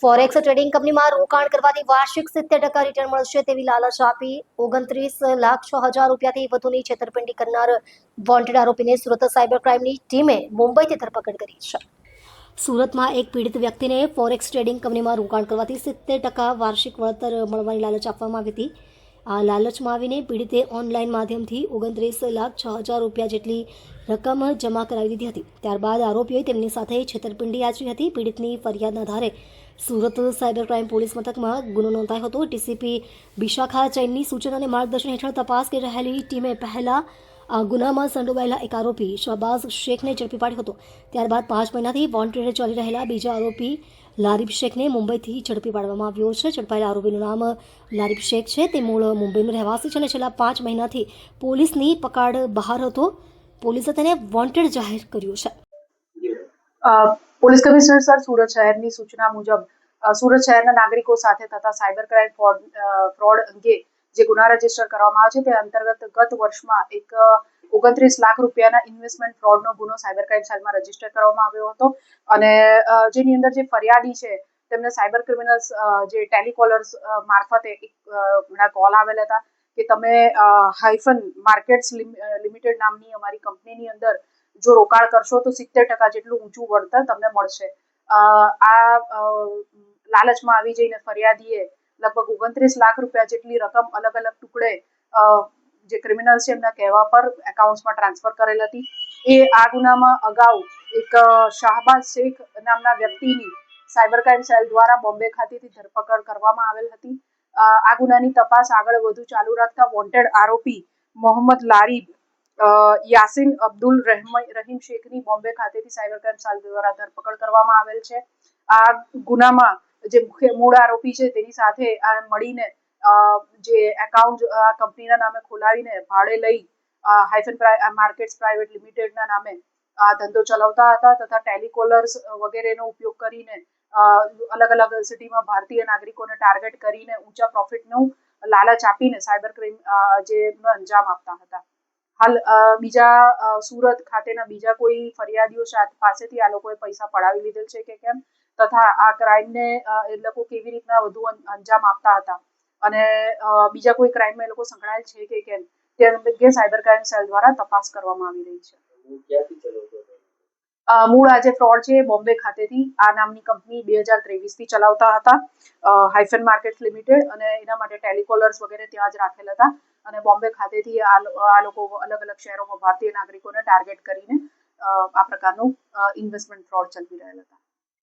Forex trading કંપનીમાં રોકાણ કરવાથી વાર્ષિક 70% રિટર્ન મળશે તેવી લાલચ આપી 29,06,000 રૂપિયાથી વધુની છેતરપિંડી કરનાર વોન્ટેડ આરોપીને સુરત સાયબર ક્રાઇમની ટીમે મુંબઈથી ધરપકડ કરી છે. સુરતમાં એક પીડિત વ્યક્તિને ફોરેક્સ ટ્રેડિંગ કંપનીમાં રોકાણ કરવાથી 70% વાર્ષિક વળતર મળવાની લાલચ આપવામાં આવી હતી. આ લાલચમાં આવીને પીડિતે ઓનલાઈન માધ્યમથી 29,06,000 રૂપિયા જેટલી રકમ જમા કરાવી દીધી હતી. ત્યારબાદ આરોપીઓએ તેમની સાથે છેતરપિંડી આચરી હતી. પીડિતની ફરિયાદના આધારે સુરત સાયબર ક્રાઇમ પોલીસ મથકમાં ગુનો નોંધાયો હતો. ટીસીપી વિશાખા જૈનની સૂચના અને માર્ગદર્શન હેઠળ તપાસ કરી રહેલી ટીમે પહેલા આ ગુનામાં સંડોવાયેલા એક આરોપી શહબાઝ શેખને ઝડપી પાડ્યો હતો. ત્યારબાદ 5 મહિનાથી વોન્ટેડ ચાલી રહેલા બીજા આરોપી લારીફ શેખને મુંબઈથી ઝડપી પાડવામાં આવ્યો છે. ઝડપાયેલા આરોપીનું નામ લારીફ શેખ છે. તે મૂળ મુંબઈનો રહેવાસી છે અને છેલ્લા 5 મહિનાથી પોલીસની પકડ બહાર હતો. પોલીસે તેને વોન્ટેડ જાહેર કર્યો છે. પોલીસ કમિશનર સર, સુરત શહેરની સૂચના મુજબ સુરત શહેરના નાગરિકો સાથે થતા સાયબર ક્રાઇમ ફ્રોડ અંગે જે ગુના રજીસ્ટર કરવામાં આવે છે તે અંતર્ગત ગત વર્ષમાં એક 29 લાખ રૂપિયાના ઇન્વેસ્ટમેન્ટ ફ્રોડનો ગુનો સાયબર ક્રાઇમ સેલમાં રજીસ્ટર કરવામાં આવ્યો હતો અને જેની અંદર જે ફરિયાદી છે તેમને સાયબર ક્રિમિનલ્સ જે ટેલિકોલર્સ મારફતે ઘણા કોલ આવેલા હતા કે તમે હાઇફન માર્કેટ્સ લિમિટેડ નામની અમારી કંપનીની અંદર જો રોકાણ કરશો તો 70% જેટલું ઊંચું વળતર તમને મળશે. આ લાલચમાં આવી જઈને ફરિયાદીએ લગભગ 29 લાખ રૂપિયા જેટલી રકમ અલગ અલગ ટુકડે જે ક્રિમિનલ્સ છે એમના કહેવા પર એકાઉન્ટ્સમાં ટ્રાન્સફર કરેલ હતી. એ આ ગુનામાં અગાઉ એક શાહબાઝ શેખ નામના વ્યક્તિની સાયબર ક્રાઇમ સેલ દ્વારા બોમ્બે ખાતેથી ધરપકડ કરવામાં આવેલ હતી. આ ગુનાની તપાસ આગળ વધુ ચાલુ રાખતા વોન્ટેડ આરોપી મોહમ્મદ લારીબ યાસીન અબ્દુલ રહીમ શેખની બોમ્બે ખાતેથી સાયબર ક્રાઇમ સેલ દ્વારા ધરપકડ કરવામાં આવેલ છે. આ ગુનામાં જે મૂળ આરોપી છે તેની સાથે મળીને જે એકાઉન્ટ કંપનીના નામે ખોલાવીને ભાડે લઈ હાઇફન માર્કેટ્સ પ્રાઇવેટ લિમિટેડના નામે આ ધંધો ચલાવતા હતા તથા ટેલિકોલર્સ વગેરેનો ઉપયોગ કરીને અલગ અલગ સિટીમાં ભારતીય નાગરિકોને ટાર્ગેટ કરીને ઊંચા પ્રોફિટનું લાલચ આપીને સાયબર ક્રાઇમ જેનો અંજામ આપતા હતા. હાલ બીજા સુરત ખાતેના બીજા કોઈ ફરિયાદીઓ પાસેથી આ લોકોએ પૈસા પડાવી લીધેલ છે કે કેમ તથા આ ક્રાઇમને એ લોકો કેવી રીતના વધુ અંજામ આપતા હતા અને બીજા કોઈ ક્રાઇમમાં એ લોકો સંકળાયેલ છે કે કેમ તે અંગે સાયબર ક્રાઇમ સેલ દ્વારા તપાસ કરવામાં આવી રહી છે. મૂળ આ જે ફ્રોડ છે બોમ્બે ખાતેથી આ નામની કંપની 2023થી ચલાવતા હતા હાઇફન માર્કેટ્સ લિમિટેડ અને એના માટે ટેલિકોલર્સ વગેરે ત્યાં જ રાખેલ હતા અને બોમ્બે ખાતેથી આ લોકો અલગ અલગ શહેરોમાં ભારતીય નાગરિકોને ટાર્ગેટ કરીને આ પ્રકારનું ઇન્વેસ્ટમેન્ટ ફ્રોડ ચલાવી રહેલા હતા.